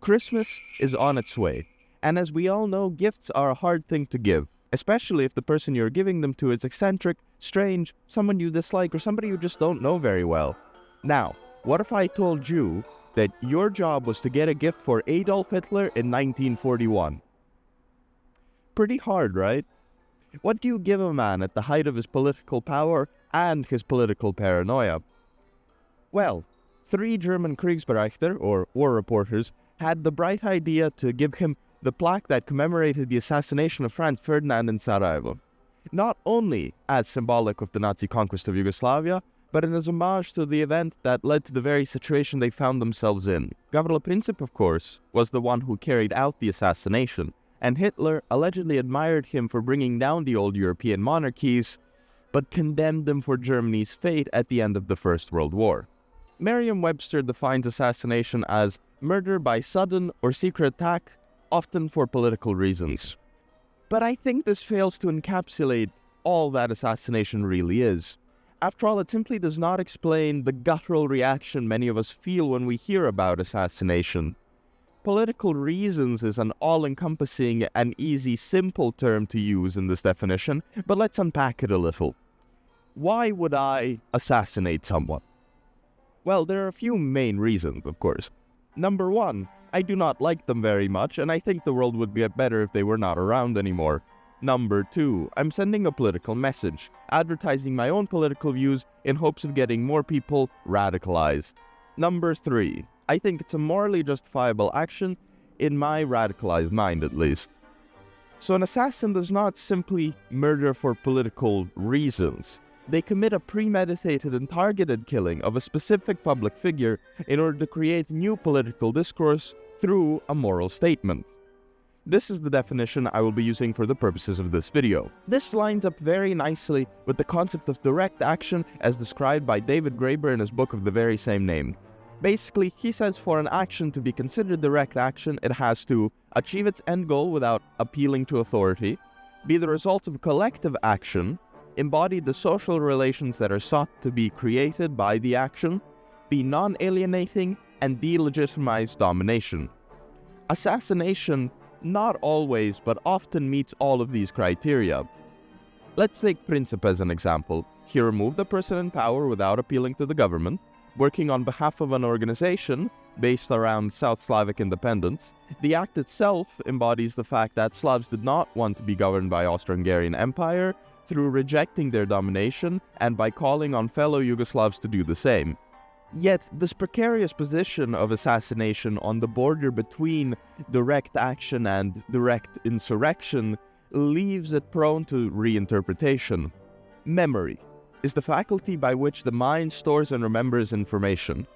Christmas is on its way, and as we all know, gifts are a hard thing to give, especially if the person you're giving them to is eccentric, strange, someone you dislike, or somebody you just don't know very well. Now, what if I told you that your job was to get a gift for Adolf Hitler in 1941? Pretty hard, right? What do you give a man at the height of his political power and his political paranoia? Well, 3 German Kriegsberechter, or war reporters, had the bright idea to give him the plaque that commemorated the assassination of Franz Ferdinand in Sarajevo. Not only as symbolic of the Nazi conquest of Yugoslavia, but as homage to the event that led to the very situation they found themselves in. Gavrilo Princip, of course, was the one who carried out the assassination, and Hitler allegedly admired him for bringing down the old European monarchies, but condemned them for Germany's fate at the end of the First World War. Merriam-Webster defines assassination as murder by sudden or secret attack, often for political reasons. But I think this fails to encapsulate all that assassination really is. After all, it simply does not explain the guttural reaction many of us feel when we hear about assassination. Political reasons is an all-encompassing and easy, simple term to use in this definition, but let's unpack it a little. Why would I assassinate someone? Well, there are a few main reasons, of course. Number 1, I do not like them very much, and I think the world would get better if they were not around anymore. Number 2, I'm sending a political message, advertising my own political views in hopes of getting more people radicalized. Number 3, I think it's a morally justifiable action, in my radicalized mind at least. So an assassin does not simply murder for political reasons. They commit a premeditated and targeted killing of a specific public figure in order to create new political discourse through a moral statement. This is the definition I will be using for the purposes of this video. This lines up very nicely with the concept of direct action as described by David Graeber in his book of the very same name. Basically, he says for an action to be considered direct action, it has to achieve its end goal without appealing to authority, be the result of collective action, embody the social relations that are sought to be created by the action, be non-alienating, and delegitimize domination. Assassination not always, but often meets all of these criteria. Let's take Princip as an example. He removed the person in power without appealing to the government, working on behalf of an organization based around South Slavic independence. The act itself embodies the fact that Slavs did not want to be governed by Austro-Hungarian Empire, through rejecting their domination and by calling on fellow Yugoslavs to do the same. Yet, this precarious position of assassination on the border between direct action and direct insurrection leaves it prone to reinterpretation. Memory is the faculty by which the mind stores and remembers information.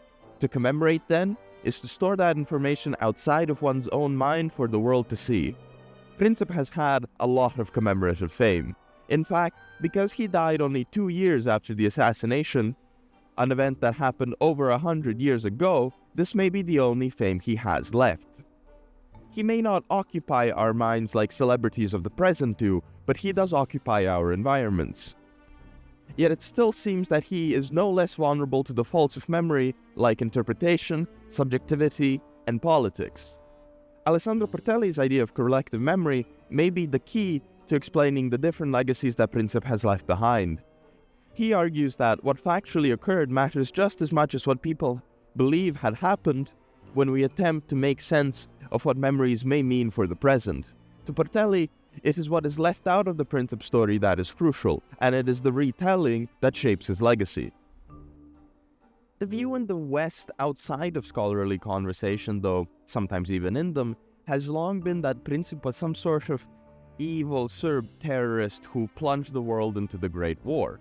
To commemorate, then, is to store that information outside of one's own mind for the world to see. Princip has had a lot of commemorative fame. In fact, because he died only 2 years after the assassination, an event that happened over 100 years ago, this may be the only fame he has left. He may not occupy our minds like celebrities of the present do, but he does occupy our environments. Yet it still seems that he is no less vulnerable to the faults of memory like interpretation, subjectivity, and politics. Alessandro Portelli's idea of collective memory may be the key to explaining the different legacies that Princip has left behind. He argues that what factually occurred matters just as much as what people believe had happened when we attempt to make sense of what memories may mean for the present. To Portelli, it is what is left out of the Princip story that is crucial, and it is the retelling that shapes his legacy. The view in the West outside of scholarly conversation, though sometimes even in them, has long been that Princip was some sort of evil Serb terrorist who plunged the world into the Great War.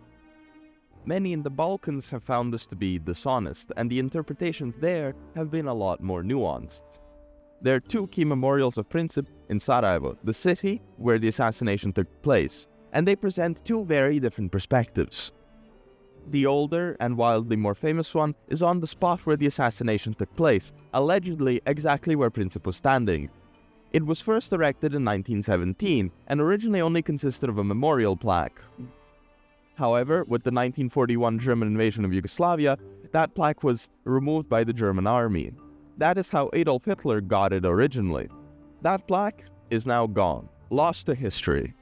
Many in the Balkans have found this to be dishonest, and the interpretations there have been a lot more nuanced. There are 2 key memorials of Princip in Sarajevo, the city where the assassination took place, and they present 2 very different perspectives. The older and wildly more famous one is on the spot where the assassination took place, allegedly exactly where Princip was standing. It was first erected in 1917 and originally only consisted of a memorial plaque. However, with the 1941 German invasion of Yugoslavia, that plaque was removed by the German army. That is how Adolf Hitler got it originally. That plaque is now gone, lost to history,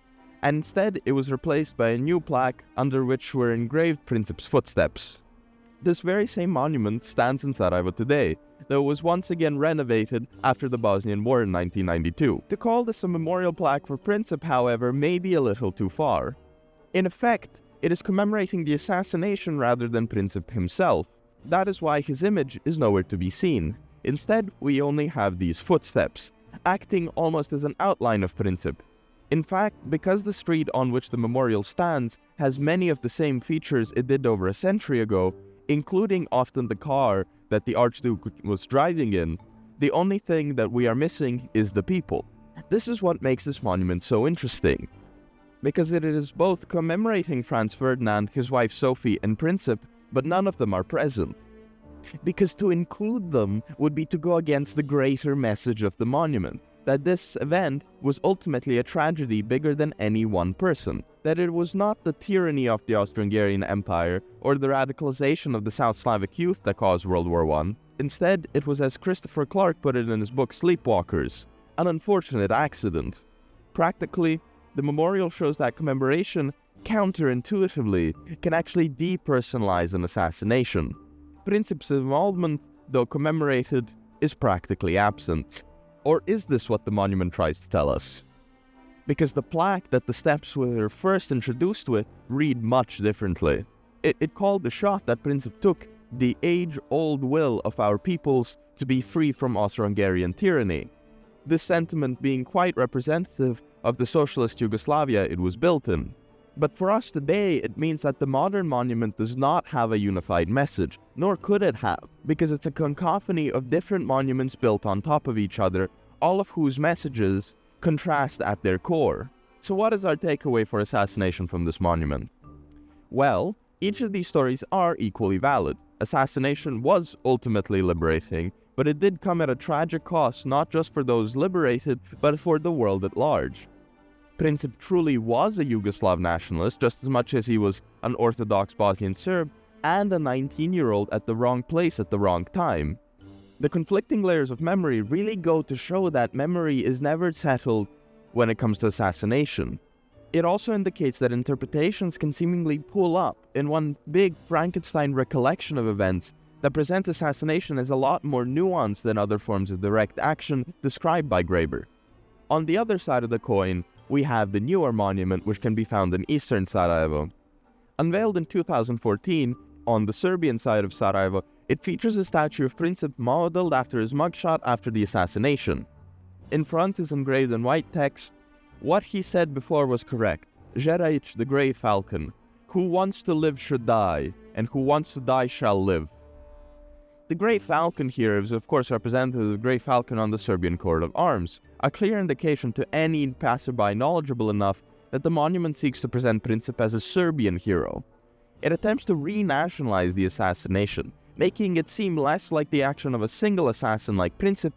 and instead it was replaced by a new plaque under which were engraved Princip's footsteps. This very same monument stands in Sarajevo today, though it was once again renovated after the Bosnian War in 1992. To call this a memorial plaque for Princip, however, may be a little too far. In effect, it is commemorating the assassination rather than Princip himself. That is why his image is nowhere to be seen. Instead, we only have these footsteps, acting almost as an outline of Princip. In fact, because the street on which the memorial stands has many of the same features it did over a century ago, including often the car that the Archduke was driving in, the only thing that we are missing is the people. This is what makes this monument so interesting, because it is both commemorating Franz Ferdinand, his wife Sophie, and Princip, but none of them are present. Because to include them would be to go against the greater message of the monument, that this event was ultimately a tragedy bigger than any one person, that it was not the tyranny of the Austro-Hungarian Empire or the radicalization of the South Slavic youth that caused World War I. Instead, it was, as Christopher Clark put it in his book Sleepwalkers, an unfortunate accident. Practically, the memorial shows that commemoration, counterintuitively, can actually depersonalize an assassination. Princip's involvement, though commemorated, is practically absent. Or is this what the monument tries to tell us? Because the plaque that the steps were first introduced with read much differently. It called the shot that Princip took the age-old will of our peoples to be free from Austro-Hungarian tyranny. This sentiment being quite representative of the socialist Yugoslavia it was built in. But for us today, it means that the modern monument does not have a unified message, nor could it have, because it's a cacophony of different monuments built on top of each other, all of whose messages contrast at their core. So what is our takeaway for Assassination from this monument? Well, each of these stories are equally valid. Assassination was ultimately liberating, but it did come at a tragic cost not just for those liberated, but for the world at large. Princip truly was a Yugoslav nationalist just as much as he was an Orthodox Bosnian Serb and a 19-year-old at the wrong place at the wrong time. The conflicting layers of memory really go to show that memory is never settled when it comes to assassination. It also indicates that interpretations can seemingly pull up in one big Frankenstein recollection of events that presents assassination as a lot more nuanced than other forms of direct action described by Graeber. On the other side of the coin, we have the newer monument, which can be found in eastern Sarajevo. Unveiled in 2014, on the Serbian side of Sarajevo, it features a statue of Princip modeled after his mugshot after the assassination. In front is engraved in white text, "What he said before was correct. Jedidic, the Grey Falcon. Who wants to live should die, and who wants to die shall live." The Grey Falcon here is of course representative of the Grey Falcon on the Serbian coat of arms, a clear indication to any passerby knowledgeable enough that the monument seeks to present Princip as a Serbian hero. It attempts to renationalize the assassination, making it seem less like the action of a single assassin like Princip,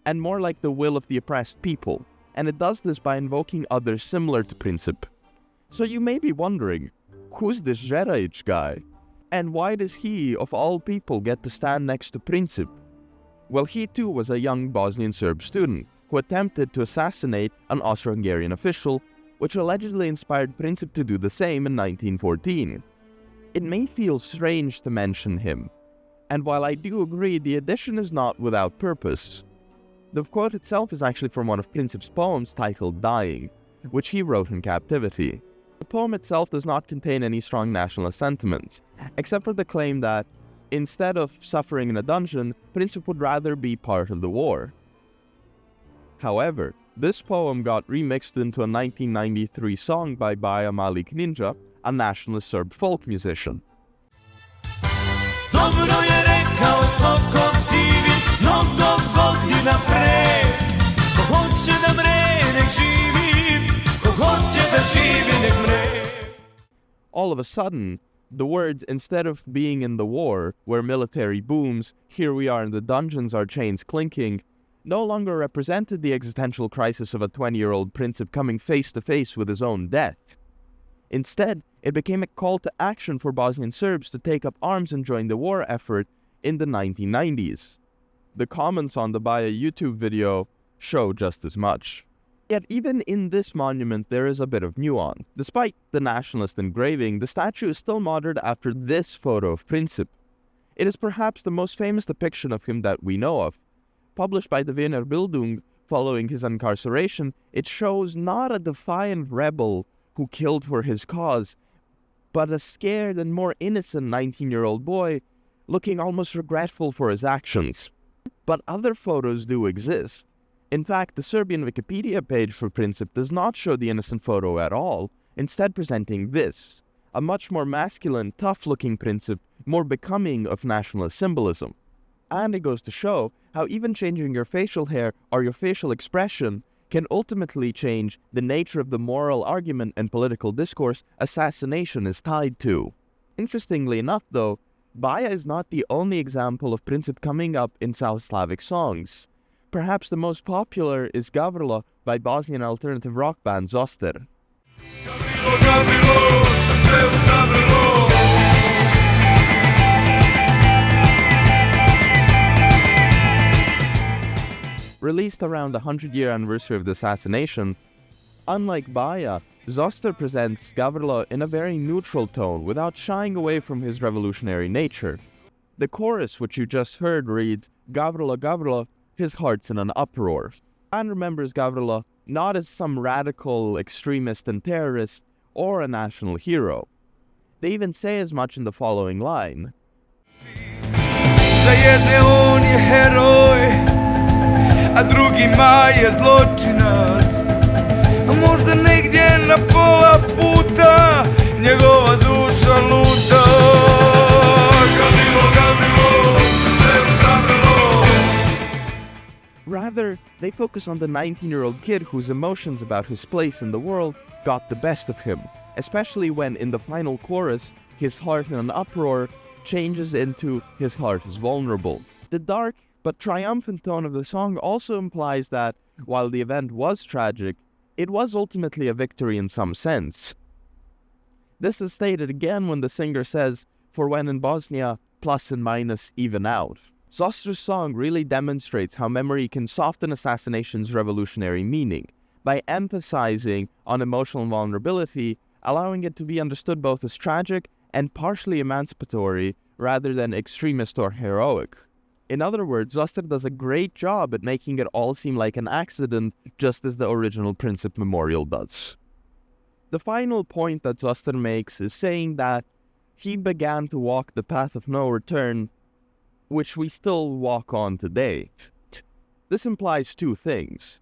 and more like the will of the oppressed people, and it does this by invoking others similar to Princip. So you may be wondering, who's this Jedidic guy? And why does he, of all people, get to stand next to Princip? Well, he too was a young Bosnian Serb student who attempted to assassinate an Austro-Hungarian official, which allegedly inspired Princip to do the same in 1914. It may feel strange to mention him, and while I do agree the addition is not without purpose. The quote itself is actually from one of Princip's poems titled Dying, which he wrote in captivity. The poem itself does not contain any strong nationalist sentiments, except for the claim that, instead of suffering in a dungeon, Princip would rather be part of the war. However, this poem got remixed into a 1993 song by Baja Malik Ninja, a nationalist Serb folk musician. Dobro je rekao Soko sivi, mnogo godina pre. Ko hoće da mre, nek živi, ko hoće da živi, nek mre. All of a sudden, the words, instead of being in the war, where military booms, here we are in the dungeons, our chains clinking, no longer represented the existential crisis of a 20-year-old Princip coming face to face with his own death. Instead, it became a call to action for Bosnian Serbs to take up arms and join the war effort in the 1990s. The comments on the Baja YouTube video show just as much. Yet even in this monument there is a bit of nuance. Despite the nationalist engraving, the statue is still modeled after this photo of Princip. It is perhaps the most famous depiction of him that we know of. Published by the Wiener Bildung following his incarceration, it shows not a defiant rebel who killed for his cause, but a scared and more innocent 19-year-old boy looking almost regretful for his actions. But other photos do exist. In fact, the Serbian Wikipedia page for Princip does not show the innocent photo at all, instead presenting this, a much more masculine, tough-looking Princip, more becoming of nationalist symbolism. And it goes to show how even changing your facial hair or your facial expression can ultimately change the nature of the moral argument and political discourse assassination is tied to. Interestingly enough, though, Baja is not the only example of Princip coming up in South Slavic songs. Perhaps the most popular is Gavrilo by Bosnian alternative rock band Zoster. Released around the 100-year anniversary of the assassination, unlike Baja, Zoster presents Gavrilo in a very neutral tone without shying away from his revolutionary nature. The chorus, which you just heard, reads, Gavrilo, Gavrilo, his heart's in an uproar, and remembers Gavrilo not as some radical extremist and terrorist or a national hero. They even say as much in the following line. Za jedne on je heroj, a drugima je zločinac. A možda negdje na pola puta njegova duša luta. Gavrilo, Gavrilo, srce zavrilo. Rather, they focus on the 19-year-old kid whose emotions about his place in the world got the best of him, especially when in the final chorus, his heart in an uproar changes into his heart is vulnerable. The dark but triumphant tone of the song also implies that, while the event was tragic, it was ultimately a victory in some sense. This is stated again when the singer says, for when in Bosnia, plus and minus even out. Zoster's song really demonstrates how memory can soften assassination's revolutionary meaning, by emphasizing on emotional vulnerability, allowing it to be understood both as tragic and partially emancipatory, rather than extremist or heroic. In other words, Zoster does a great job at making it all seem like an accident, just as the original Princip memorial does. The final point that Zoster makes is saying that he began to walk the path of no return, which we still walk on today. This implies two things.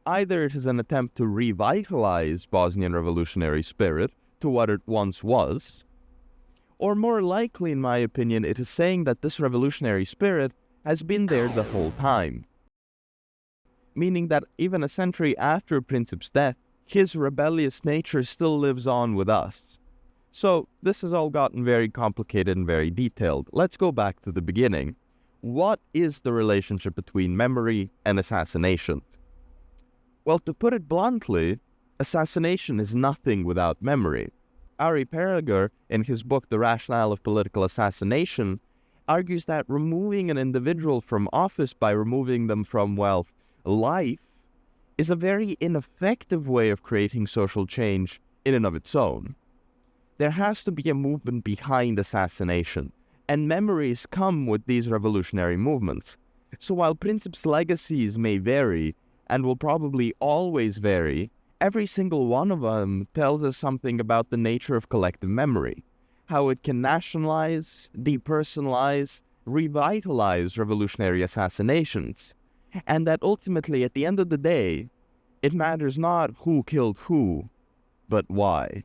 Either it is an attempt to revitalize Bosnian revolutionary spirit to what it once was, or more likely, in my opinion, it is saying that this revolutionary spirit has been there the whole time. Meaning that even a century after Princip's death, his rebellious nature still lives on with us. So, this has all gotten very complicated and very detailed. Let's go back to the beginning. What is the relationship between memory and assassination? Well, to put it bluntly, assassination is nothing without memory. Ari Perliger, in his book The Rationale of Political Assassination, argues that removing an individual from office by removing them from, well, life, is a very ineffective way of creating social change in and of its own. There has to be a movement behind assassination, and memories come with these revolutionary movements. So while Princip's legacies may vary, and will probably always vary, every single one of them tells us something about the nature of collective memory, how it can nationalize, depersonalize, revitalize revolutionary assassinations, and that ultimately, at the end of the day, it matters not who killed who, but why.